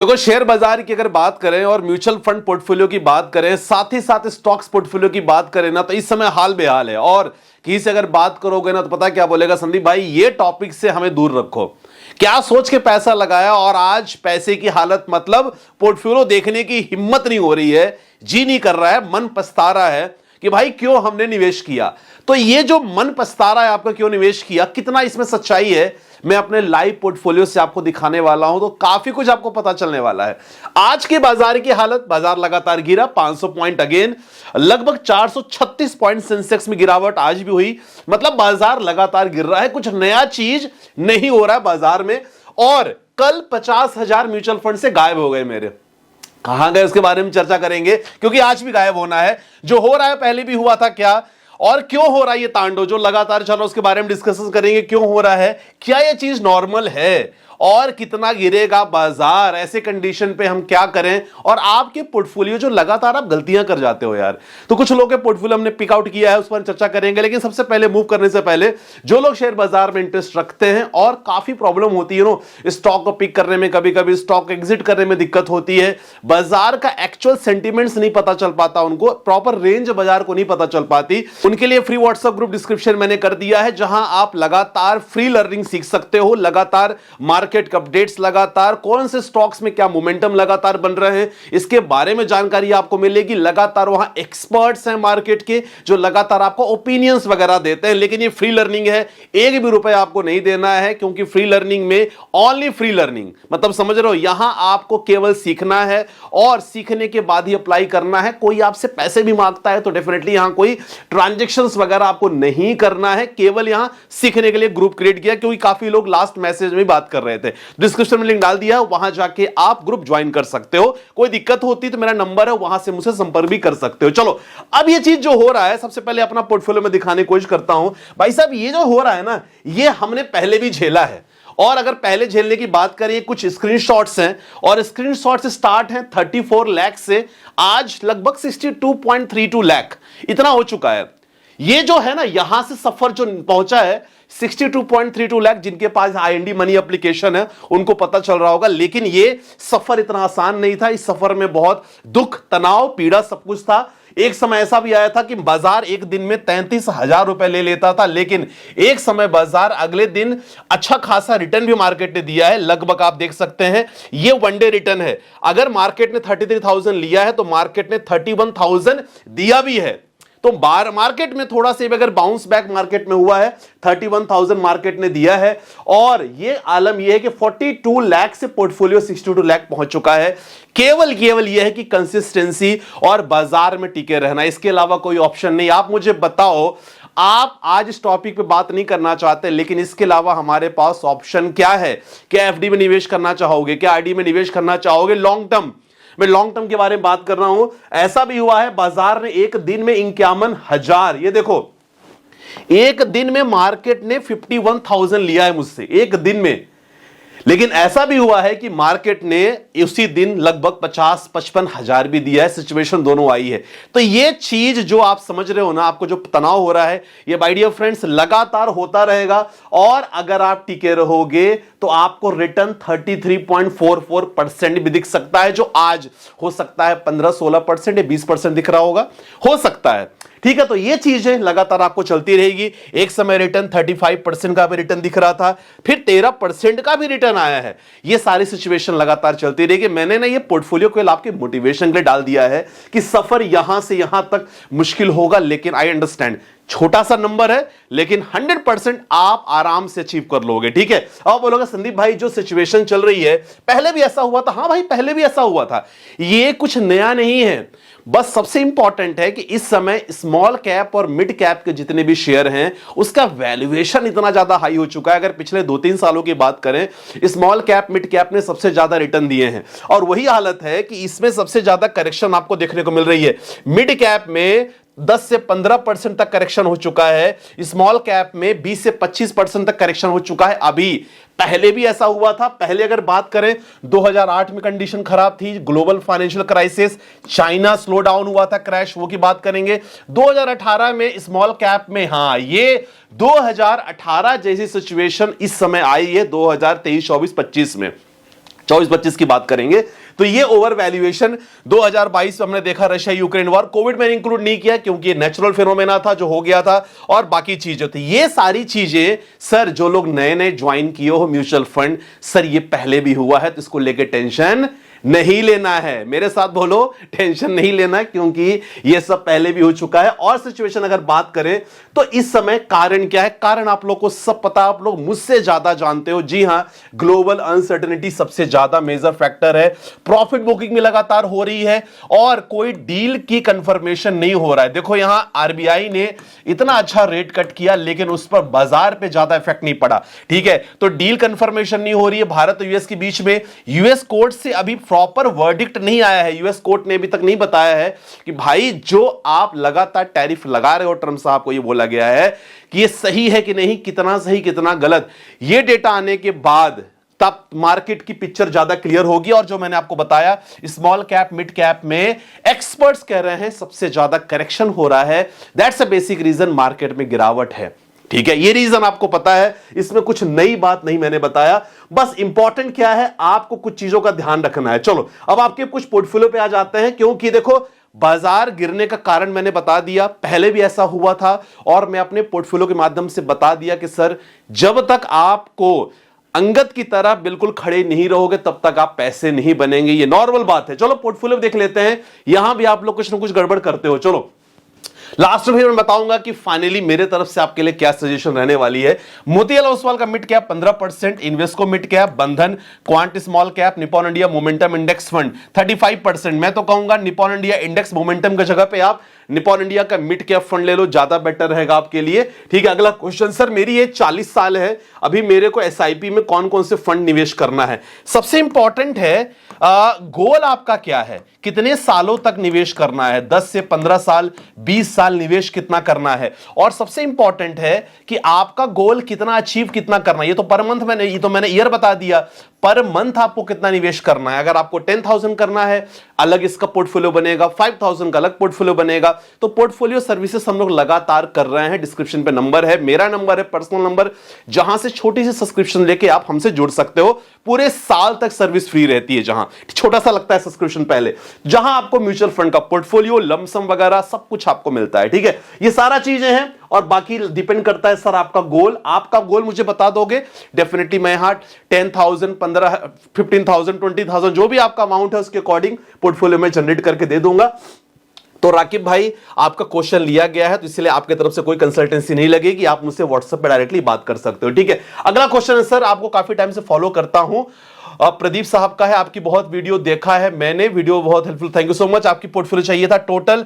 देखो, शेयर बाजार की अगर बात करें और म्यूचुअल फंड पोर्टफोलियो की बात करें, साथ ही साथ स्टॉक्स पोर्टफोलियो की बात करें ना, तो इस समय हाल बेहाल है। और किसी से अगर बात करोगे ना तो पता क्या बोलेगा, संदीप भाई ये टॉपिक से हमें दूर रखो। क्या सोच के पैसा लगाया और आज पैसे की हालत, मतलब पोर्टफोलियो देखने की हिम्मत नहीं हो रही है, जी नहीं कर रहा है, मन पछता रहा है कि भाई क्यों हमने निवेश किया। तो ये जो मन पछता रहा है आपका, क्यों निवेश किया, कितना इसमें सच्चाई है, मैं अपने लाइव पोर्टफोलियो से आपको दिखाने वाला हूं। तो काफी कुछ आपको पता चलने वाला है। आज के बाजार की हालत, बाजार लगातार गिरा 500 पॉइंट अगेन, लगभग 436 पॉइंट सेंसेक्स में गिरावट आज भी हुई। मतलब बाजार लगातार गिर रहा है, कुछ नया चीज नहीं हो रहा है बाजार में। और कल 50,000 म्यूचुअल फंड से गायब हो गए मेरे। कहां गए उसके बारे में चर्चा करेंगे, क्योंकि आज भी गायब होना है। जो हो रहा है पहले भी हुआ था क्या, और क्यों हो रहा है ये तांडव जो लगातार चल रहा है, उसके बारे में डिस्कशन करेंगे। क्यों हो रहा है, क्या ये चीज नॉर्मल है, और कितना गिरेगा बाजार, ऐसे कंडीशन पे हम क्या करें। और आपके पोर्टफोलियो जो लगातार आप गलतियां कर जाते हो यार, तो कुछ लोगों के पोर्टफोलियो हमने पिक आउट किया है, उस पर चर्चा करेंगे। लेकिन सबसे पहले मूव करने से पहले, जो लोग शेयर बाजार में इंटरेस्ट रखते हैं और काफी प्रॉब्लम होती है नो स्टॉक को पिक करने में, कभी कभी स्टॉक एग्जिट करने में दिक्कत होती है, बाजार का एक्चुअल सेंटीमेंट्स नहीं पता चल पाता, उनको प्रॉपर रेंज बाजार को नहीं पता चल पाती, उनके लिए फ्री व्हाट्सएप ग्रुप डिस्क्रिप्शन मैंने कर दिया है, जहां आप लगातार फ्री लर्निंग सीख सकते हो। लगातार मार्केट के अपडेट्स, लगातार कौन से स्टॉक्स में क्या मोमेंटम लगातार बन रहे हैं, इसके बारे में जानकारी आपको मिलेगी। लगातार वहां एक्सपर्ट्स हैं मार्केट के, जो लगातार आपको ओपिनियंस वगैरह देते हैं। लेकिन ये फ्री लर्निंग है, एक भी रुपए आपको नहीं देना है, क्योंकि फ्री लर्निंग में ओनली फ्री लर्निंग, मतलब समझ रहे हो, यहां आपको केवल सीखना है और सीखने के बाद ही अप्लाई करना है। कोई आपसे पैसे भी मांगता है तो डेफिनेटली यहां कोई ट्रांजैक्शंस वगैरह आपको नहीं करना है, केवल यहां सीखने के लिए ग्रुप क्रिएट किया, क्योंकि काफी लोग लास्ट मैसेज में बात कर रहे थे। डिस्क्रिप्शन में लिंक डाल दिया, वहां जाके आप ग्रुप ज्वाइन कर सकते हो। कोई दिक्कत होती तो मेरा नंबर है, वहां से मुझसे संपर्क भी कर सकते हो। चलो, अब ये चीज जो हो रहा है, सबसे पहले अपना पोर्टफोलियो में दिखाने की कोशिश करता हूं। भाई साहब, ये जो हो रहा है ना, ये हमने पहले भी झेला है। और अगर पहले झेलने की बात करें, कुछ स्क्रीनशॉट्स हैं, और स्क्रीनशॉट्स स्टार्ट हैं 34 लाख से, आज लगभग 62.32 लाख इतना हो चुका है। ये जो है ना, यहां से सफर जो पहुंचा है 62.32 लाख, जिनके पास आईएनडी मनी एप्लीकेशन है उनको पता चल रहा होगा। लेकिन ये सफर इतना आसान नहीं था, इस सफर में बहुत दुख, तनाव, पीड़ा, सब कुछ था। एक समय ऐसा भी आया था कि बाजार एक दिन में 33,000 रुपए ले लेता था, लेकिन एक समय बाजार अगले दिन अच्छा खासा रिटर्न भी मार्केट ने दिया है। लगभग आप देख सकते हैं, ये वनडे रिटर्न है। अगर मार्केट ने 33,000 लिया है तो मार्केट ने 31,000 दिया भी है। तो बार मार्केट में थोड़ा सा अगर बाउंस बैक मार्केट में हुआ है, 31,000 मार्केट ने दिया है। और ये आलम ये है कि 42 लाख से पोर्टफोलियो 62 लाख पहुंच चुका है। केवल यह है कि कंसिस्टेंसी और बाजार में टिके रहना, इसके अलावा कोई ऑप्शन नहीं। आप मुझे बताओ, आप आज इस टॉपिक पे बात नहीं करना चाहते, लेकिन इसके अलावा हमारे पास ऑप्शन क्या है। क्या एफडी में निवेश करना चाहोगे, क्या आरडी में निवेश करना चाहोगे, लॉन्ग टर्म, मैं लॉन्ग टर्म के बारे में बात कर रहा हूं। ऐसा भी हुआ है, बाजार ने एक दिन में 51,000, ये देखो, एक दिन में मार्केट ने 51,000 लिया है मुझसे एक दिन में। लेकिन ऐसा भी हुआ है कि मार्केट ने उसी दिन लगभग 50-55,000 भी दिया है। सिचुएशन दोनों आई है। तो ये चीज जो आप समझ रहे हो ना, आपको जो तनाव हो रहा है, ये माय डियर फ्रेंड्स लगातार होता रहेगा। और अगर आप टिके रहोगे तो आपको रिटर्न 33.44% भी दिख सकता है, जो आज हो सकता है 15-16% या 20% दिख रहा होगा, हो सकता है। ठीक है, तो ये चीजें लगातार आपको चलती रहेगी। एक समय रिटर्न 35% का भी रिटर्न दिख रहा था, फिर 13% का भी रिटर्न आया है। ये सारी सिचुएशन लगातार चलती रहेगी। मैंने ना ये पोर्टफोलियो को आपके मोटिवेशन के लिए डाल दिया है कि सफर यहां से यहां तक मुश्किल होगा, लेकिन आई अंडरस्टैंड, छोटा सा नंबर है, लेकिन 100% आप आराम से अचीव कर लोगे। ठीक है, अब बोलोगे संदीप भाई जो सिचुएशन चल रही है, पहले भी ऐसा हुआ था। हाँ भाई, पहले भी ऐसा हुआ था, ये कुछ नया नहीं है। बस सबसे इंपॉर्टेंट है कि इस समय स्मॉल कैप और मिड कैप के जितने भी शेयर हैं, उसका वैल्यूएशन इतना ज्यादा हाई हो चुका है। अगर पिछले 2-3 सालों की बात करें, स्मॉल कैप, मिड कैप ने सबसे ज्यादा रिटर्न दिए हैं। और वही हालत है कि इसमें सबसे ज्यादा करेक्शन आपको देखने को मिल रही है। मिड कैप में 10 से 15% तक करेक्शन हो चुका है, स्मॉल कैप में 20 से 25% तक करेक्शन हो चुका है। अभी पहले भी ऐसा हुआ था। पहले अगर बात करें, 2008 में कंडीशन खराब थी, global financial crisis, China slow down हुआ था, क्रैश, वो की बात करेंगे। 2018 में स्मॉल कैप में, हां, ये 2018 जैसी सिचुएशन इस समय आई है 2023, 24, 25 में। 24-25 की बात करेंगे तो ये ओवर वैल्यूएशन 2022 में हमने देखा रशिया यूक्रेन वॉर, कोविड में इंक्लूड नहीं किया क्योंकि ये नेचुरल फिनोमेना था जो हो गया था और बाकी चीजें थी। ये सारी चीजें सर जो लोग नए नए ज्वाइन किए हो म्यूचुअल फंड, सर ये पहले भी हुआ है तो इसको लेके टेंशन नहीं लेना है। मेरे साथ बोलो टेंशन नहीं लेना क्योंकि ये सब पहले भी हो चुका है। और सिचुएशन अगर बात करें तो इस समय कारण क्या है, कारण आप लोग को सब पता, आप लोग मुझसे ज्यादा जानते हो। जी हां, ग्लोबल अनसर्टेनिटी सबसे ज्यादा मेजर फैक्टर है। प्रॉफिट बुकिंग में लगातार हो रही है और कोई डील की कंफर्मेशन नहीं हो रहा है। देखो यहां आरबीआई ने इतना अच्छा रेट कट किया लेकिन उस पर बाजार पे ज्यादा इफेक्ट नहीं पड़ा, ठीक है। तो डील कंफर्मेशन नहीं हो रही है भारत और यूएस के बीच में। यूएस कोर्ट से अभी प्रॉपर वर्डिक्ट नहीं आया है, यूएस कोर्ट ने अभी तक नहीं बताया है कि भाई जो आप लगातार टैरिफ लगा रहे हो, ट्रम्प साहब को ये बोला गया है कि ये सही है कि नहीं, कितना सही कितना गलत। ये डेटा आने के बाद तब मार्केट की पिक्चर ज्यादा क्लियर होगी। और जो मैंने आपको बताया स्मॉल कैप मिड कैप में एक्सपर्ट्स कह रहे हैं सबसे ज्यादा करेक्शन हो रहा है, that's a basic reason market में गिरावट है, ठीक है। ये रीजन आपको पता है, इसमें कुछ नई बात नहीं मैंने बताया। बस इंपॉर्टेंट क्या है, आपको कुछ चीजों का ध्यान रखना है। चलो अब आपके कुछ पोर्टफोलियो पे आ जाते हैं क्योंकि देखो बाजार गिरने का कारण मैंने बता दिया, पहले भी ऐसा हुआ था और मैं अपने पोर्टफोलियो के माध्यम से बता दिया कि सर जब तक आपको अंगद की तरह बिल्कुल खड़े नहीं रहोगे तब तक आप पैसे नहीं बनेंगे, ये नॉर्मल बात है। चलो पोर्टफोलियो देख लेते हैं, यहां भी आप लोग कुछ ना कुछ गड़बड़ करते हो। चलो लास्ट में मैं बताऊंगा कि फाइनली मेरे तरफ से आपके लिए क्या सजेशन रहने वाली है। मोतीलाल ओसवाल का mid cap 15%, Invesco mid cap, Bandhan quant small cap, Nippon India momentum index fund 35%। मैं तो कहूंगा निपॉन इंडिया इंडेक्स मोमेंटम की जगह पे आप निपॉन इंडिया का मिड कैप फंड ले लो, ज्यादा बेटर रहेगा आपके लिए, ठीक है। अगला क्वेश्चन, सर मेरी एज 40 साल है, अभी मेरे को एसआईपी में कौन कौन से फंड निवेश करना है। सबसे इंपॉर्टेंट है गोल आपका क्या है, कितने सालों तक निवेश करना है, 10 से 15 साल, 20 साल निवेश कितना करना है। और सबसे इंपॉर्टेंट है कि आपका गोल कितना अचीव कितना करना है। ये तो पर मंथ मैंने, ये तो मैंने ईयर बता दिया, पर मंथ आपको कितना निवेश करना है। अगर आपको 10,000 करना है अलग इसका पोर्टफोलियो बनेगा, 5,000 का अलग पोर्टफोलियो बनेगा। तो पोर्टफोलियो सर्विसेज हम लोग लगातार कर रहे हैं, डिस्क्रिप्शन पे नंबर है, मेरा नंबर है पर्सनल नंबर, जहां से छोटी सी सब्सक्रिप्शन लेके आप हमसे जुड़ सकते हो। पूरे साल तक सर्विस फ्री रहती है, जहां छोटा सा लगता है सब्सक्रिप्शन पहले, जहां आपको म्यूचुअल फंड का पोर्टफोलियो लमसम वगैरह सब कुछ आपको मिलता है, ठीक है। ये सारा चीजें हैं और बाकी डिपेंड करता है सर आपका गोल मुझे बता दोगे, डेफिनेटली मैं यहां 10,000 15 15,000 20,000 जो भी आपका अमाउंट है उसके अकॉर्डिंग पोर्टफोलियो में जनरेट करके दे दूंगा। तो राकिब भाई आपका क्वेश्चन लिया गया है तो इसलिए आपके तरफ से कोई कंसल्टेंसी नहीं लगेगी, आप मुझसे व्हाट्सएप पे डायरेक्टली बात कर सकते हो, ठीक है। अगला क्वेश्चन है, सर आपको काफी टाइम से फॉलो करता हूं, प्रदीप साहब का है, आपकी बहुत वीडियो देखा है मैंने, वीडियो बहुत helpful, thank you so much. आपकी पोर्टफोलियो चाहिए था, टोटल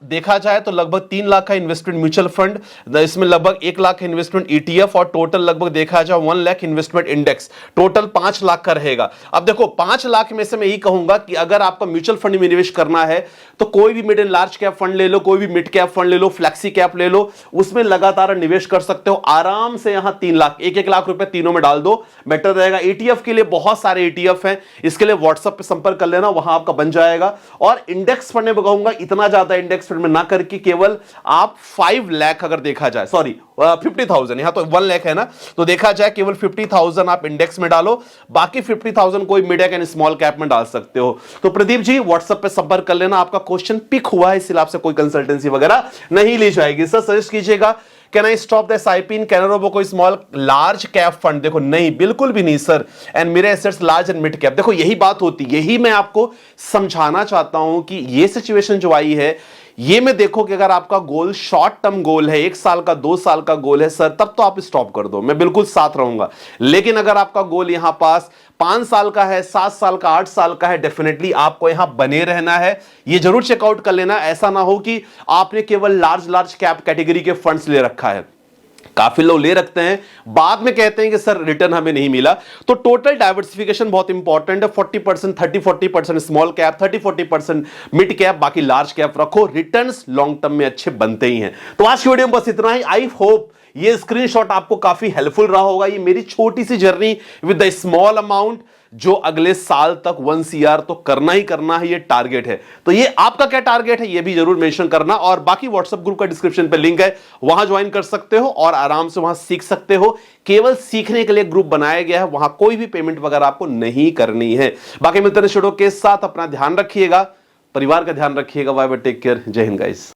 देखा जाए तो लगभग 3 लाख का इन्वेस्टमेंट म्यूचुअल फंड, इसमें लगभग 1 लाख इन्वेस्टमेंट ईटीएफ और टोटल लगभग देखा जाए 1 lakh investment index, total 5 lakh का रहेगा। अब देखो 5 लाख में से मैं यही कहूंगा कि अगर आपका म्यूचुअल फंड में निवेश करना है तो कोई भी mid and large cap fund ले लो, कोई भी मिड कैप फंड ले लो, फ्लैक्सी कैप ले लो, उसमें लगातार निवेश कर सकते हो आराम से। यहां 3 लाख 1-1 लाख रुपए तीनों में डाल दो, बेटर रहेगा। ईटीएफ के लिए बहुत सारे ईटीएफ हैं, इसके लिए व्हाट्सएप पे संपर्क कर लेना, वहां आपका बन जाएगा। और इंडेक्स फंड में कहूंगा इतना ज्यादा इंडेक्स फंड में ना करके केवल आप 5 लाख अगर देखा जाए, सॉरी 50,000, यहां तो 1 लाख है ना, तो देखा जाए केवल 50,000 आप इंडेक्स में डालो, बाकी 50,000 कोई मिड एंड स्मॉल कैप में डाल सकते हो। तो प्रदीप जी व्हाट्सएप पे संपर्क कर लेना, आपका क्वेश्चन पिक हुआ है इसलिए आपसे कोई कंसल्टेंसी वगैरह नहीं ली जाएगी। सर सजेस्ट कीजिएगा can I stop the SIP in Canara robo small large cap fund. देखो नहीं, बिल्कुल भी नहीं सर, एंड मेरे assets large and mid cap. देखो यही बात होती, यही मैं आपको समझाना चाहता हूं कि ये सिचुएशन जो आई है ये में देखो कि अगर आपका गोल शॉर्ट टर्म गोल है, 1 साल का 2 साल का गोल है सर, तब तो आप स्टॉप कर दो, मैं बिल्कुल साथ रहूंगा। लेकिन अगर आपका गोल यहां पास 5 साल का है, 7 साल का, 8 साल का है, डेफिनेटली आपको यहां बने रहना है। ये जरूर चेकआउट कर लेना, ऐसा ना हो कि आपने केवल लार्ज कैप कैटेगरी के फंड्स ले रखा है। काफी लोग ले रखते हैं, बाद में कहते हैं कि सर रिटर्न हमें नहीं मिला। तो टोटल डाइवर्सिफिकेशन बहुत इंपॉर्टेंट है, 40% 30-40% स्मॉल कैप, 30-40% मिड कैप, बाकी लार्ज कैप रखो, रिटर्न्स लॉन्ग टर्म में अच्छे बनते ही हैं। तो आज की वीडियो में बस इतना ही। आई होप ये स्क्रीनशॉट आपको काफी हेल्पफुल रहा होगा। ये मेरी छोटी सी journey with the small amount, जो अगले साल तक 1 CR तो करना ही करना है, ये टारगेट है। तो ये आपका क्या टारगेट है ये भी जरूर मेंशन करना। और बाकी व्हाट्सएप ग्रुप का डिस्क्रिप्शन पे लिंक है, वहां ज्वाइन कर सकते हो और आराम से वहां सीख सकते हो। केवल सीखने के लिए ग्रुप बनाया गया है, वहां कोई भी पेमेंट वगैरह आपको नहीं करनी है। बाकी मिलते हैं के साथ, अपना ध्यान रखिएगा, परिवार का ध्यान रखिएगा। बाय बाय, टेक केयर, जय हिंद गाइस।